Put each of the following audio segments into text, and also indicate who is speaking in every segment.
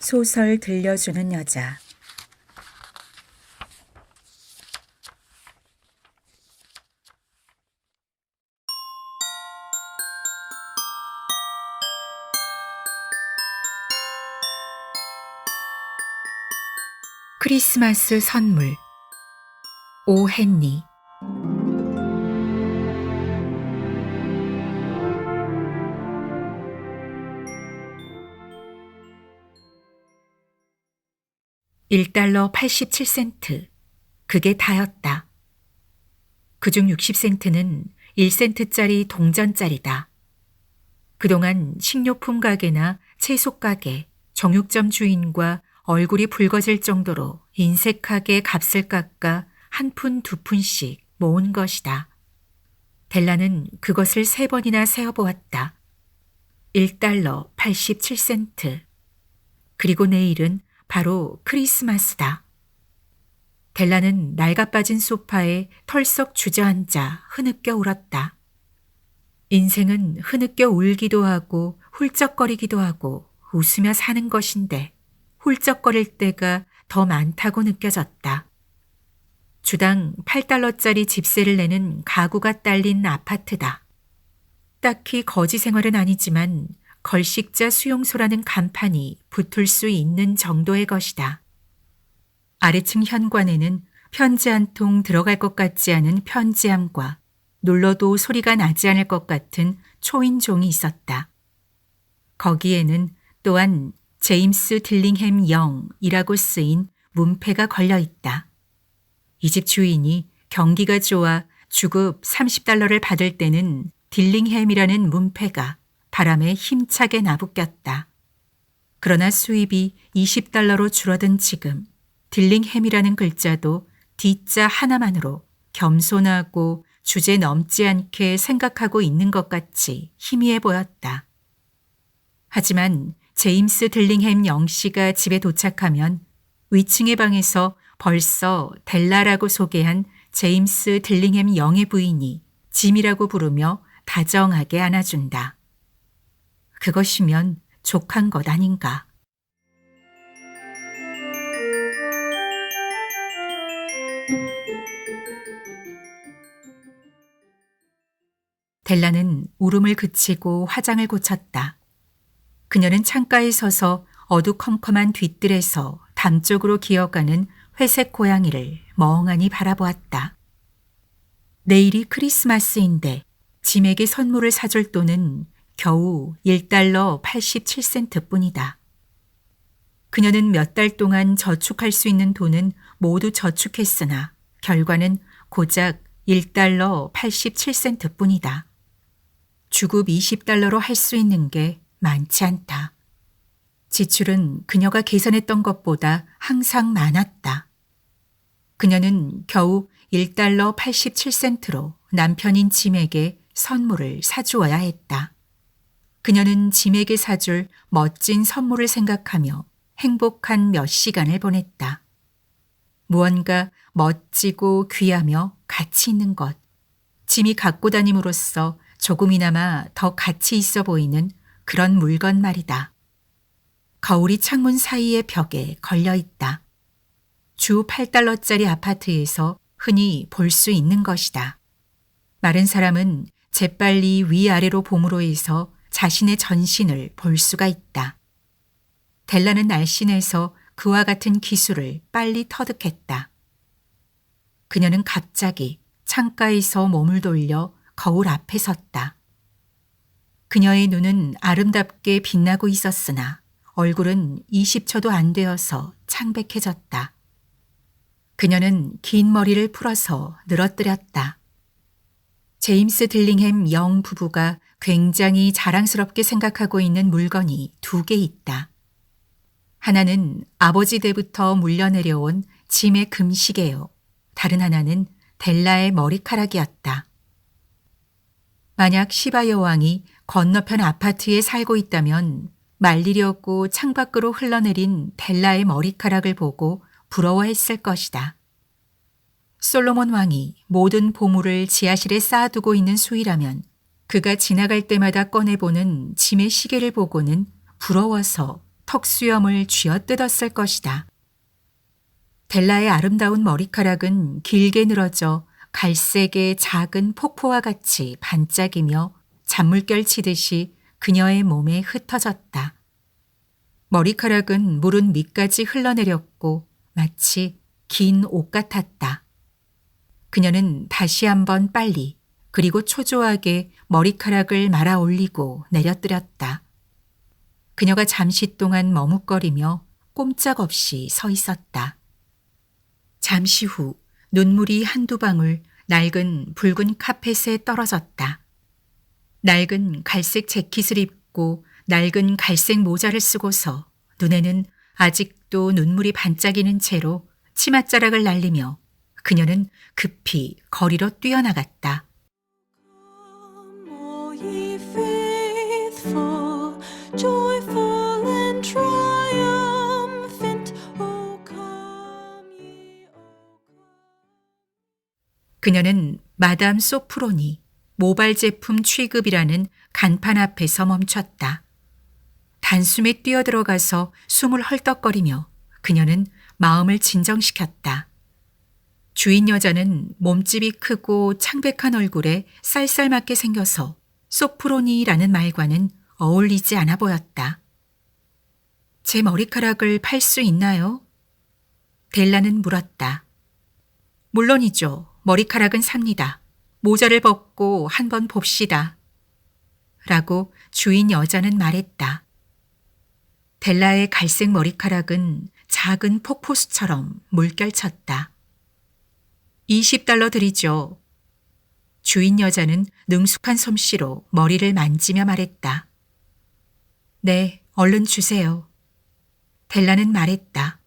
Speaker 1: 소설 들려주는 여자. 크리스마스 선물. 오 헨리. $1 87센트. 그게 다였다. 그중 60센트는 1센트짜리 동전짜리다. 그동안 식료품 가게나 채소 가게, 정육점 주인과 얼굴이 붉어질 정도로 인색하게 값을 깎아 한 푼, 두 푼씩 모은 것이다. 델라는 그것을 3번이나 세어보았다. $1 87센트. 그리고 내일은 바로 크리스마스다. 델라는 낡아빠진 소파에 털썩 주저앉아 흐느껴 울었다. 인생은 흐느껴 울기도 하고 훌쩍거리기도 하고 웃으며 사는 것인데 훌쩍거릴 때가 더 많다고 느껴졌다. 주당 $8짜리 집세를 내는 가구가 딸린 아파트다. 딱히 거지 생활은 아니지만 걸식자 수용소라는 간판이 붙을 수 있는 정도의 것이다. 아래층 현관에는 편지 한 통 들어갈 것 같지 않은 편지함과 눌러도 소리가 나지 않을 것 같은 초인종이 있었다. 거기에는 또한 제임스 딜링햄 영이라고 쓰인 문패가 걸려 있다. 이 집 주인이 경기가 좋아 주급 $30를 받을 때는 딜링햄이라는 문패가 바람에 힘차게 나부꼈다. 그러나 수입이 $20로 줄어든 지금 딜링햄이라는 글자도 D자 하나만으로 겸손하고 주제 넘지 않게 생각하고 있는 것 같이 희미해 보였다. 하지만 제임스 딜링햄 영씨가 집에 도착하면 위층의 방에서 벌써 델라라고 소개한 제임스 딜링햄 영의 부인이 짐이라고 부르며 다정하게 안아준다. 그것이면 족한 것 아닌가. 델라는 울음을 그치고 화장을 고쳤다. 그녀는 창가에 서서 어두컴컴한 뒤뜰에서 담 쪽으로 기어가는 회색 고양이를 멍하니 바라보았다. 내일이 크리스마스인데 짐에게 선물을 사줄 돈은 겨우 $1 87센트 뿐이다. 그녀는 몇 달 동안 저축할 수 있는 돈은 모두 저축했으나 결과는 고작 $1 87센트 뿐이다. 주급 $20로 할 수 있는 게 많지 않다. 지출은 그녀가 계산했던 것보다 항상 많았다. 그녀는 겨우 $1 87센트로 남편인 짐에게 선물을 사주어야 했다. 그녀는 짐에게 사줄 멋진 선물을 생각하며 행복한 몇 시간을 보냈다. 무언가 멋지고 귀하며 가치 있는 것, 짐이 갖고 다님으로써 조금이나마 더 가치 있어 보이는 그런 물건 말이다. 거울이 창문 사이의 벽에 걸려 있다. 주 $8짜리 아파트에서 흔히 볼 수 있는 것이다. 마른 사람은 재빨리 위아래로 봄으로 해서 자신의 전신을 볼 수가 있다. 델라는 날씬해서 그와 같은 기술을 빨리 터득했다. 그녀는 갑자기 창가에서 몸을 돌려 거울 앞에 섰다. 그녀의 눈은 아름답게 빛나고 있었으나 얼굴은 20초도 안 되어서 창백해졌다. 그녀는 긴 머리를 풀어서 늘어뜨렸다. 제임스 딜링햄 영 부부가 굉장히 자랑스럽게 생각하고 있는 물건이 2개 있다. 하나는 아버지 때부터 물려내려온 짐의 금시계요. 다른 하나는 델라의 머리카락이었다. 만약 시바 여왕이 건너편 아파트에 살고 있다면 말리려고 창밖으로 흘러내린 델라의 머리카락을 보고 부러워했을 것이다. 솔로몬 왕이 모든 보물을 지하실에 쌓아두고 있는 수이라면 그가 지나갈 때마다 꺼내보는 짐의 시계를 보고는 부러워서 턱수염을 쥐어뜯었을 것이다. 델라의 아름다운 머리카락은 길게 늘어져 갈색의 작은 폭포와 같이 반짝이며 잔물결 치듯이 그녀의 몸에 흩어졌다. 머리카락은 무릎 밑까지 흘러내렸고 마치 긴 옷 같았다. 그녀는 다시 한번 빨리 그리고 초조하게 머리카락을 말아 올리고 내려뜨렸다. 그녀가 잠시 동안 머뭇거리며 꼼짝없이 서 있었다. 잠시 후 눈물이 한두 방울 낡은 붉은 카펫에 떨어졌다. 낡은 갈색 재킷을 입고 낡은 갈색 모자를 쓰고서 눈에는 아직도 눈물이 반짝이는 채로 치맛자락을 날리며 그녀는 급히 거리로 뛰어나갔다.
Speaker 2: Come, all ye faithful, joyful and triumphant, O come ye, O come.
Speaker 1: 그녀는 마담 소프로니 모발 제품 취급이라는 간판 앞에서 멈췄다. 단숨에 뛰어들어가서 숨을 헐떡거리며 그녀는 마음을 진정시켰다. 주인 여자는 몸집이 크고 창백한 얼굴에 쌀쌀맞게 생겨서 소프로니라는 말과는 어울리지 않아 보였다. 제 머리카락을 팔 수 있나요? 델라는 물었다. 물론이죠. 머리카락은 삽니다. 모자를 벗고 한번 봅시다. 라고 주인 여자는 말했다. 델라의 갈색 머리카락은 작은 폭포수처럼 물결쳤다. $20 드리죠. 주인 여자는 능숙한 솜씨로 머리를 만지며 말했다. 네, 얼른 주세요. 델라는 말했다.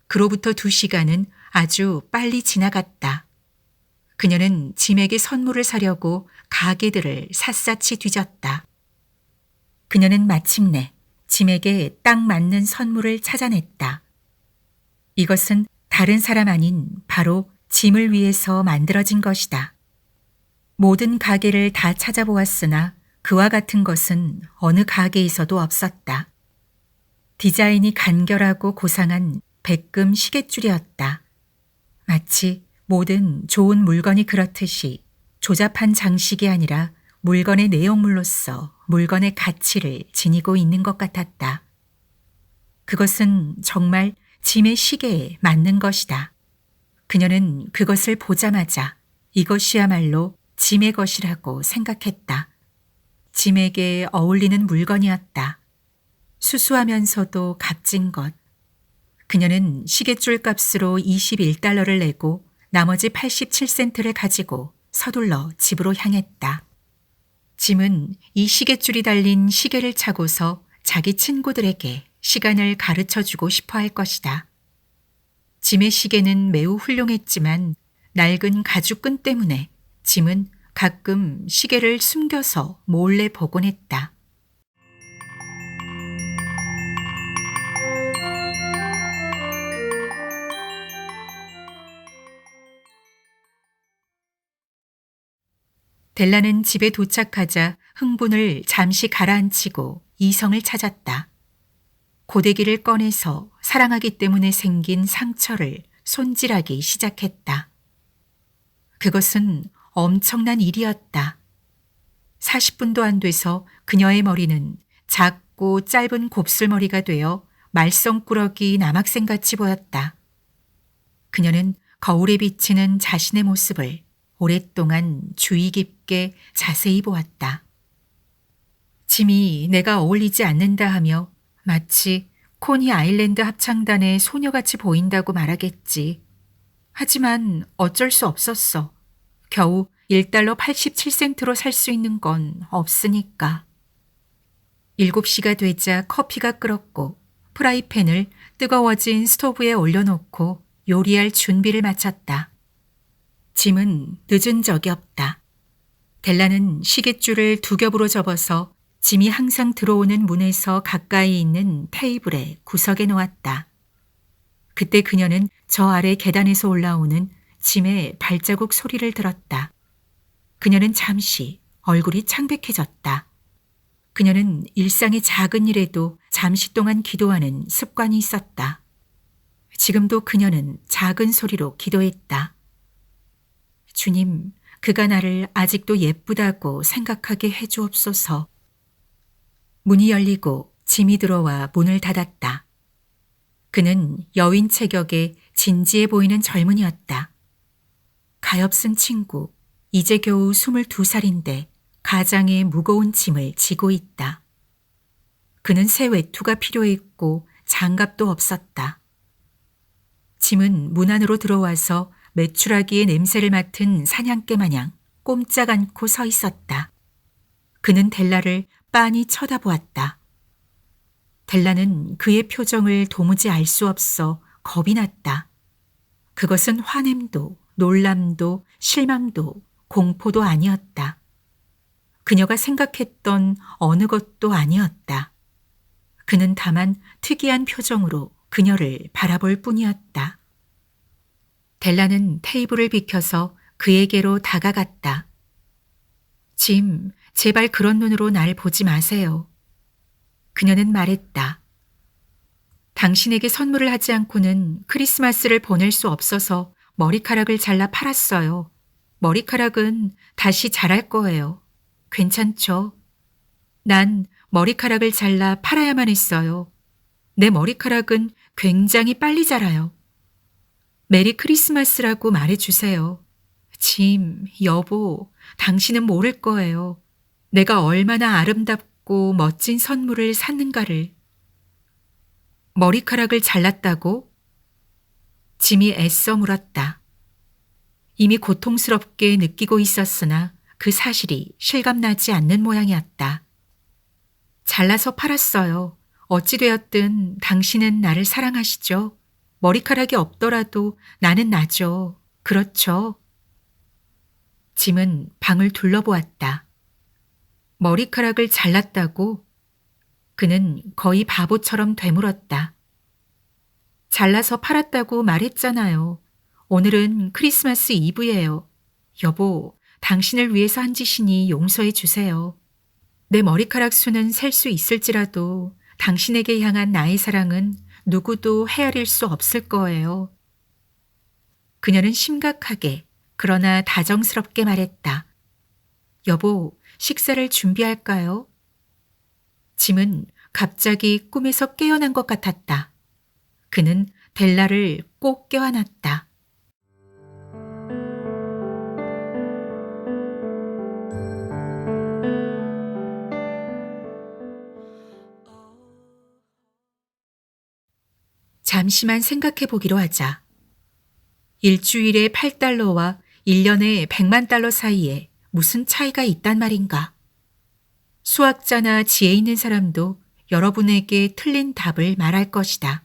Speaker 1: 그로부터 2시간은 아주 빨리 지나갔다. 그녀는 짐에게 선물을 사려고 가게들을 샅샅이 뒤졌다. 그녀는 마침내 짐에게 딱 맞는 선물을 찾아냈다. 이것은 다른 사람 아닌 바로 짐을 위해서 만들어진 것이다. 모든 가게를 다 찾아보았으나 그와 같은 것은 어느 가게에서도 없었다. 디자인이 간결하고 고상한 백금 시계줄이었다. 마치 모든 좋은 물건이 그렇듯이 조잡한 장식이 아니라 물건의 내용물로서 물건의 가치를 지니고 있는 것 같았다. 그것은 정말 짐의 시계에 맞는 것이다. 그녀는 그것을 보자마자 이것이야말로 짐의 것이라고 생각했다. 짐에게 어울리는 물건이었다. 수수하면서도 값진 것. 그녀는 시계줄 값으로 $21를 내고 나머지 87센트를 가지고 서둘러 집으로 향했다. 짐은 이 시계줄이 달린 시계를 차고서 자기 친구들에게 시간을 가르쳐주고 싶어 할 것이다. 짐의 시계는 매우 훌륭했지만 낡은 가죽끈 때문에 짐은 가끔 시계를 숨겨서 몰래 보곤 했다. 델라는 집에 도착하자 흥분을 잠시 가라앉히고 이성을 찾았다. 고데기를 꺼내서 사랑하기 때문에 생긴 상처를 손질하기 시작했다. 그것은 엄청난 일이었다. 40분도 안 돼서 그녀의 머리는 작고 짧은 곱슬머리가 되어 말썽꾸러기 남학생같이 보였다. 그녀는 거울에 비치는 자신의 모습을 오랫동안 주의 깊게 자세히 보았다. 짐이 내가 어울리지 않는다 하며 마치 코니 아일랜드 합창단의 소녀같이 보인다고 말하겠지. 하지만 어쩔 수 없었어. 겨우 $1 87센트로 살 수 있는 건 없으니까. 7시가 되자 커피가 끓었고 프라이팬을 뜨거워진 스토브에 올려놓고 요리할 준비를 마쳤다. 짐은 늦은 적이 없다. 델라는 시계줄을 2겹으로 접어서 짐이 항상 들어오는 문에서 가까이 있는 테이블에 구석에 놓았다. 그때 그녀는 저 아래 계단에서 올라오는 짐의 발자국 소리를 들었다. 그녀는 잠시 얼굴이 창백해졌다. 그녀는 일상의 작은 일에도 잠시 동안 기도하는 습관이 있었다. 지금도 그녀는 작은 소리로 기도했다. 주님, 그가 나를 아직도 예쁘다고 생각하게 해주옵소서. 문이 열리고 짐이 들어와 문을 닫았다. 그는 여윈 체격에 진지해 보이는 젊은이였다. 가엾은 친구, 이제 겨우 22살인데 가장의 무거운 짐을 지고 있다. 그는 새 외투가 필요했고 장갑도 없었다. 짐은 문 안으로 들어와서 메추라기의 냄새를 맡은 사냥개 마냥 꼼짝 않고 서 있었다. 그는 델라를 빤히 쳐다보았다. 델라는 그의 표정을 도무지 알 수 없어 겁이 났다. 그것은 화냄도 놀람도 실망도 공포도 아니었다. 그녀가 생각했던 어느 것도 아니었다. 그는 다만 특이한 표정으로 그녀를 바라볼 뿐이었다. 델라는 테이블을 비켜서 그에게로 다가갔다. 짐, 제발 그런 눈으로 날 보지 마세요. 그녀는 말했다. 당신에게 선물을 하지 않고는 크리스마스를 보낼 수 없어서 머리카락을 잘라 팔았어요. 머리카락은 다시 자랄 거예요. 괜찮죠? 난 머리카락을 잘라 팔아야만 했어요. 내 머리카락은 굉장히 빨리 자라요. 메리 크리스마스라고 말해주세요. 짐, 여보, 당신은 모를 거예요. 내가 얼마나 아름답고 멋진 선물을 샀는가를. 머리카락을 잘랐다고? 짐이 애써 물었다. 이미 고통스럽게 느끼고 있었으나 그 사실이 실감나지 않는 모양이었다. 잘라서 팔았어요. 어찌되었든 당신은 나를 사랑하시죠? 머리카락이 없더라도 나는 나죠. 그렇죠? 짐은 방을 둘러보았다. 머리카락을 잘랐다고? 그는 거의 바보처럼 되물었다. 잘라서 팔았다고 말했잖아요. 오늘은 크리스마스 이브예요. 여보, 당신을 위해서 한 짓이니 용서해 주세요. 내 머리카락 수는 셀 수 있을지라도 당신에게 향한 나의 사랑은 누구도 헤아릴 수 없을 거예요. 그녀는 심각하게 그러나 다정스럽게 말했다. 여보, 식사를 준비할까요? 짐은 갑자기 꿈에서 깨어난 것 같았다. 그는 델라를 꼭 껴안았다. 잠시만 생각해 보기로 하자. 일주일에 8달러와 1년에 100만 달러 사이에 무슨 차이가 있단 말인가? 수학자나 지혜 있는 사람도 여러분에게 틀린 답을 말할 것이다.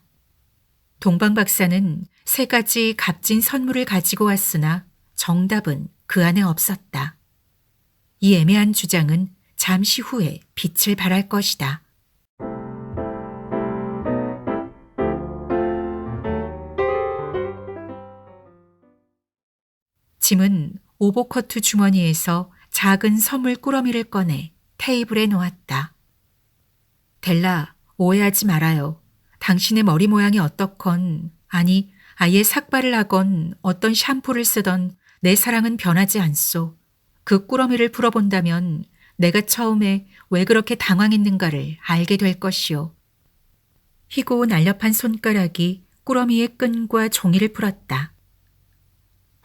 Speaker 1: 동방 박사는 3가지 값진 선물을 가지고 왔으나 정답은 그 안에 없었다. 이 애매한 주장은 잠시 후에 빛을 발할 것이다. 짐은 오버커트 주머니에서 작은 선물 꾸러미를 꺼내 테이블에 놓았다. 델라, 오해하지 말아요. 당신의 머리 모양이 어떻건, 아니 아예 삭발을 하건 어떤 샴푸를 쓰던 내 사랑은 변하지 않소. 그 꾸러미를 풀어본다면 내가 처음에 왜 그렇게 당황했는가를 알게 될 것이오. 희고 날렵한 손가락이 꾸러미의 끈과 종이를 풀었다.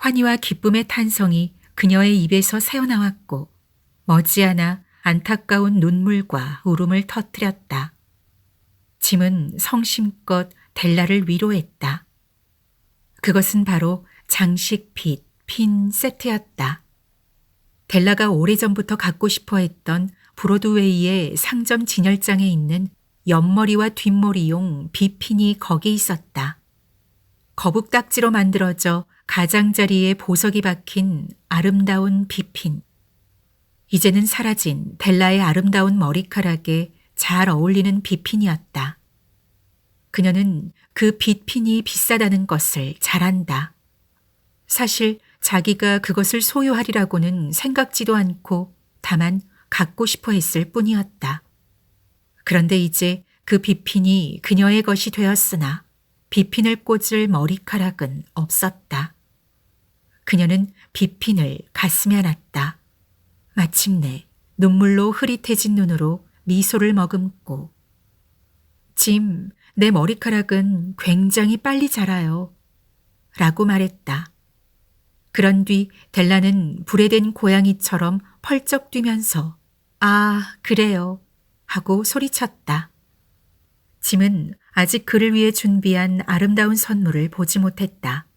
Speaker 1: 환희와 기쁨의 탄성이 그녀의 입에서 새어나왔고 머지않아 안타까운 눈물과 울음을 터뜨렸다. 짐은 성심껏 델라를 위로했다. 그것은 바로 장식 핀 세트였다. 델라가 오래전부터 갖고 싶어 했던 브로드웨이의 상점 진열장에 있는 옆머리와 뒷머리용 빗핀이 거기 있었다. 거북딱지로 만들어져 가장자리에 보석이 박힌 아름다운 빗핀. 이제는 사라진 델라의 아름다운 머리카락에 잘 어울리는 빗핀이었다. 그녀는 그 빗핀이 비싸다는 것을 잘 안다. 사실 자기가 그것을 소유하리라고는 생각지도 않고 다만 갖고 싶어 했을 뿐이었다. 그런데 이제 그 비핀이 그녀의 것이 되었으나 비핀을 꽂을 머리카락은 없었다. 그녀는 비핀을 가슴에 안았다. 마침내 눈물로 흐릿해진 눈으로 미소를 머금고 짐, 내 머리카락은 굉장히 빨리 자라요. 라고 말했다. 그런 뒤 델라는 불에 댄 고양이처럼 펄쩍 뛰면서 아, 그래요. 하고 소리쳤다. 짐은 아직 그를 위해 준비한 아름다운 선물을 보지 못했다.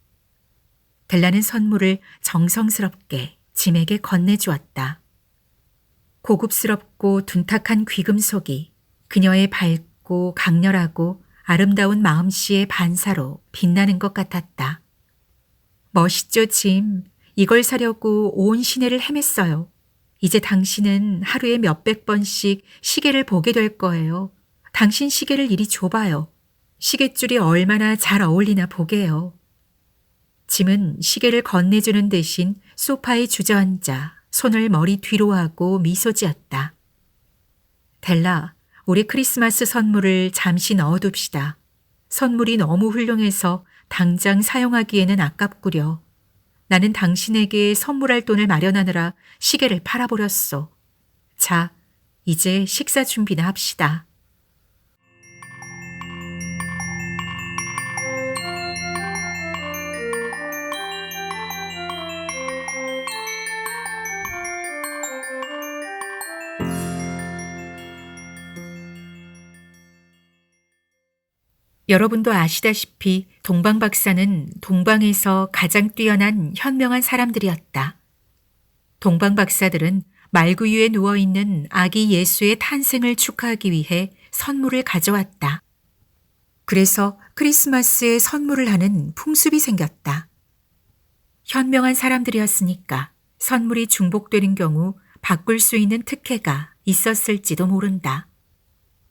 Speaker 1: 델라는 선물을 정성스럽게 짐에게 건네주었다. 고급스럽고 둔탁한 귀금속이 그녀의 밝고 강렬하고 아름다운 마음씨의 반사로 빛나는 것 같았다. 멋있죠, 짐. 이걸 사려고 온 시내를 헤맸어요. 이제 당신은 하루에 몇백 번씩 시계를 보게 될 거예요. 당신 시계를 이리 줘봐요. 시계줄이 얼마나 잘 어울리나 보게요. 짐은 시계를 건네주는 대신 소파에 주저앉아 손을 머리 뒤로 하고 미소 지었다. 델라, 우리 크리스마스 선물을 잠시 넣어둡시다. 선물이 너무 훌륭해서 당장 사용하기에는 아깝구려. 나는 당신에게 선물할 돈을 마련하느라 시계를 팔아버렸소. 자, 이제 식사 준비나 합시다. 여러분도 아시다시피 동방 박사는 동방에서 가장 뛰어난 현명한 사람들이었다. 동방 박사들은 말구 위에 누워있는 아기 예수의 탄생을 축하하기 위해 선물을 가져왔다. 그래서 크리스마스에 선물을 하는 풍습이 생겼다. 현명한 사람들이었으니까 선물이 중복되는 경우 바꿀 수 있는 특혜가 있었을지도 모른다.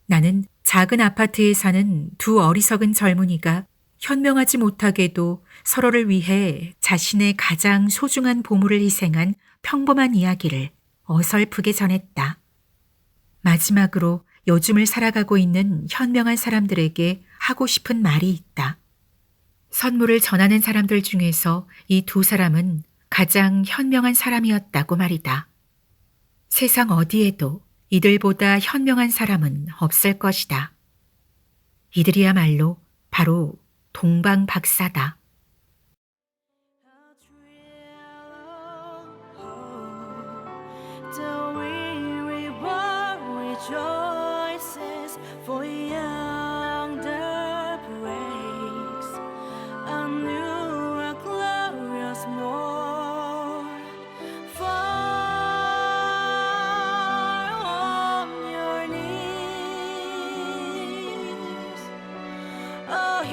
Speaker 1: 나는 작은 아파트에 사는 두 어리석은 젊은이가 현명하지 못하게도 서로를 위해 자신의 가장 소중한 보물을 희생한 평범한 이야기를 어설프게 전했다. 마지막으로 요즘을 살아가고 있는 현명한 사람들에게 하고 싶은 말이 있다. 선물을 전하는 사람들 중에서 이 두 사람은 가장 현명한 사람이었다고 말이다. 세상 어디에도 이들보다 현명한 사람은 없을 것이다. 이들이야말로 바로 동방 박사다.
Speaker 2: The weary world rejoices, for yonder breaks a new, a glorious morn. Far on your knees, oh,